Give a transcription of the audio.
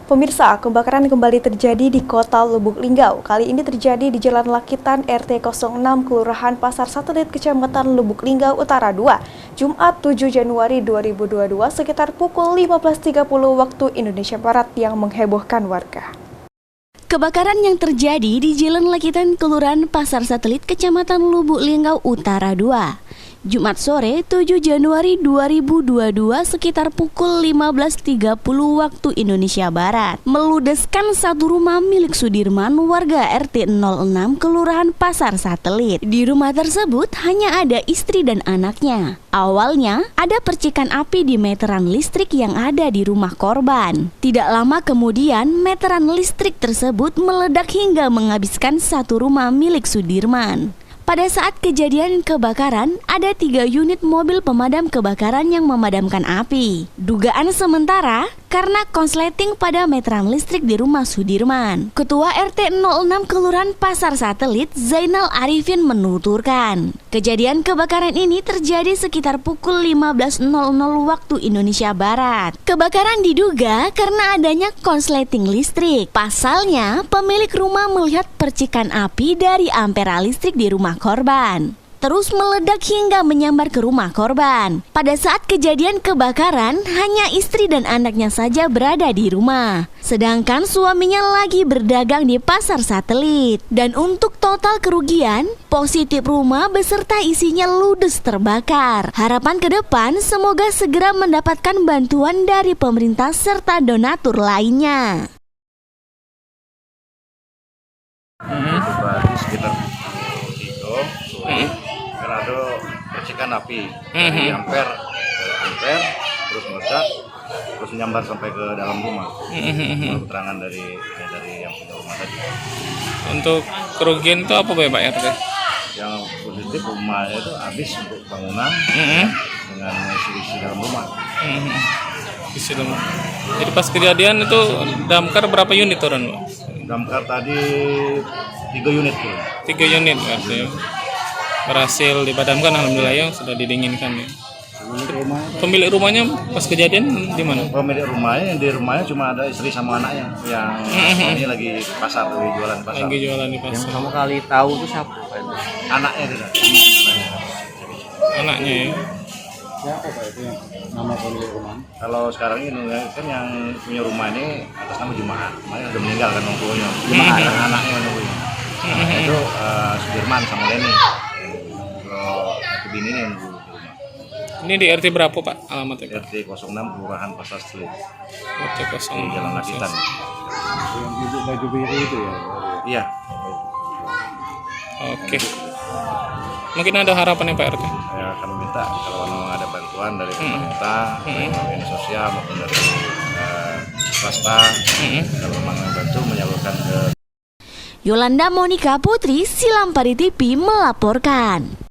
Pemirsa, kebakaran kembali terjadi di Kota Lubuk Linggau. Kali ini terjadi di Jalan Lakitan RT 06 Kelurahan Pasar Satelit Kecamatan Lubuk Linggau Utara 2, Jumat 7 Januari 2022 sekitar pukul 15.30 waktu Indonesia Barat yang menghebohkan warga. Kebakaran yang terjadi di Jalan Lakitan Kelurahan Pasar Satelit Kecamatan Lubuk Linggau Utara 2, Jumat sore 7 Januari 2022 sekitar pukul 15.30 waktu Indonesia Barat meludeskan satu rumah milik Sudirman warga RT 06 Kelurahan Pasar Satelit. Di rumah tersebut hanya ada istri dan anaknya. Awalnya ada percikan api di meteran listrik yang ada di rumah korban. Tidak lama kemudian meteran listrik tersebut meledak hingga menghabiskan satu rumah milik Sudirman. Pada saat kejadian kebakaran, ada 3 unit mobil pemadam kebakaran yang memadamkan api. Dugaan sementara karena konsleting pada meteran listrik di rumah Sudirman. Ketua RT 06 Kelurahan Pasar Satelit, Zainal Arifin menuturkan, kejadian kebakaran ini terjadi sekitar pukul 15.00 waktu Indonesia Barat. Kebakaran diduga karena adanya konsleting listrik. Pasalnya, pemilik rumah melihat percikan api dari ampera listrik di rumah korban terus meledak hingga menyambar ke rumah korban. Pada saat kejadian kebakaran, hanya istri dan anaknya saja berada di rumah, sedangkan suaminya lagi berdagang di Pasar Satelit. Dan untuk total kerugian, positif rumah beserta isinya ludes terbakar. Harapan ke depan semoga segera mendapatkan bantuan dari pemerintah serta donatur lainnya. Sekitar karena ada percikan api dari ampere ke ampere, terus meledak, terus menyambar sampai ke dalam rumah. Keterangan dari yang punya rumah tadi. Untuk kerugian itu apa Pak RT? Yang positif rumahnya itu habis untuk bangunan dengan isi dalam rumah. Isi dalam. Jadi pas kejadian itu damkar berapa unit turun Pak? Damkar tadi 3 unit tuh. 3 unit artinya. Berhasil dipadamkan, alhamdulillah ya, sudah didinginkan ya. Pemilik rumahnya pas kejadian di mana? Pemilik rumahnya di rumahnya cuma ada istri sama anaknya yang ini lagi pasar, lagi jualan pasar. Lagi jualan di pasar. Yang pertama kali tahu itu siapa? Anaknya tidak. Anaknya ya. Siapa Pak itu yang nama pemilik rumah? Kalau sekarang ini kan yang punya rumah ini atas nama Jumat, makanya udah meninggal kan orang tuanya. Anaknya nunggunya. Itu Sudirman sama Leni. Bini yang dulu di rumah. Ini di RT berapa Pak alamatnya? RT 06 Kelurahan Pasar Satelit. RT 06 di Jalan Lakitan. Yang ibu baju biru itu ya? Iya. Oke. Mungkin ada harapan ya Pak RT? Saya akan minta kalau memang ada bantuan dari pemerintah, baik dari sosial maupun dari swasta, kalau memang membantu menyalurkan ke. Yolanda Monika Putri, Silampari TV melaporkan.